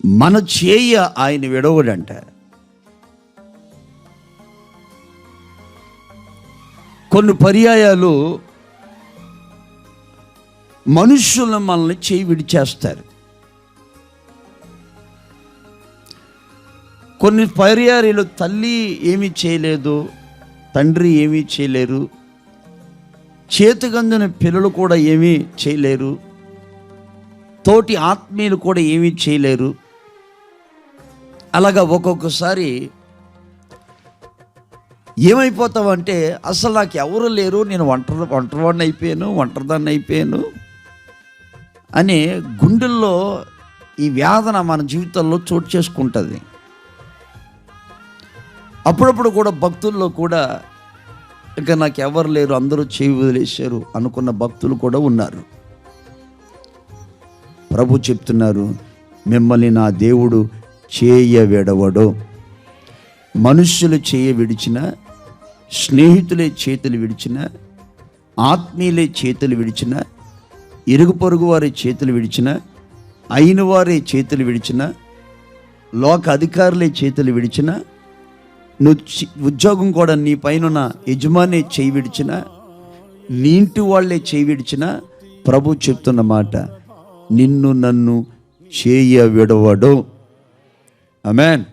మన చేయ ఆయన విడవడంట. కొన్ని పర్యాయాలు మనుషులు మనల్ని చేయి విడిచేస్తారు. కొన్ని పర్యాయాలు తల్లి ఏమీ చేయలేదు, తండ్రి ఏమీ చేయలేరు, చేతికందిన పిల్లలు కూడా ఏమీ చేయలేరు, తోటి ఆత్మీయులు కూడా ఏమీ చేయలేరు. అలాగా ఒక్కొక్కసారి ఏమైపోతావంటే అసలు నాకు ఎవరు లేరు, నేను ఒంటరివాడిని అయిపోయాను, ఒంటరిదాన్ని అయిపోయాను అని గుండెల్లో ఈ వేదన మన జీవితంలో చోటు చేసుకుంటుంది. అప్పుడప్పుడు కూడా భక్తుల్లో కూడా ఇంకా నాకు ఎవరు లేరు, అందరూ చేయి వదిలేశారు అనుకున్న భక్తులు కూడా ఉన్నారు. ప్రభు చెప్తున్నారు, మిమ్మల్ని నా దేవుడు చేయ విడవడు. మనుష్యులు చేయ విడిచిన, స్నేహితులే చేతులు విడిచిన, ఆత్మీయులే చేతులు విడిచిన, ఇరుగు పొరుగు వారి చేతులు విడిచిన, అయిన వారే చేతులు విడిచిన, లోక అధికారులే చేతులు విడిచిన, నువ్వు ఉద్యోగం కూడా నీ పైన యజమాని చేయి విడిచిన, నీ ఇంటి వాళ్ళే చేయి విడిచిన, ప్రభు చెప్తున్న మాట, నిన్ను నన్ను చేయ విడవడు. ఆమేన్.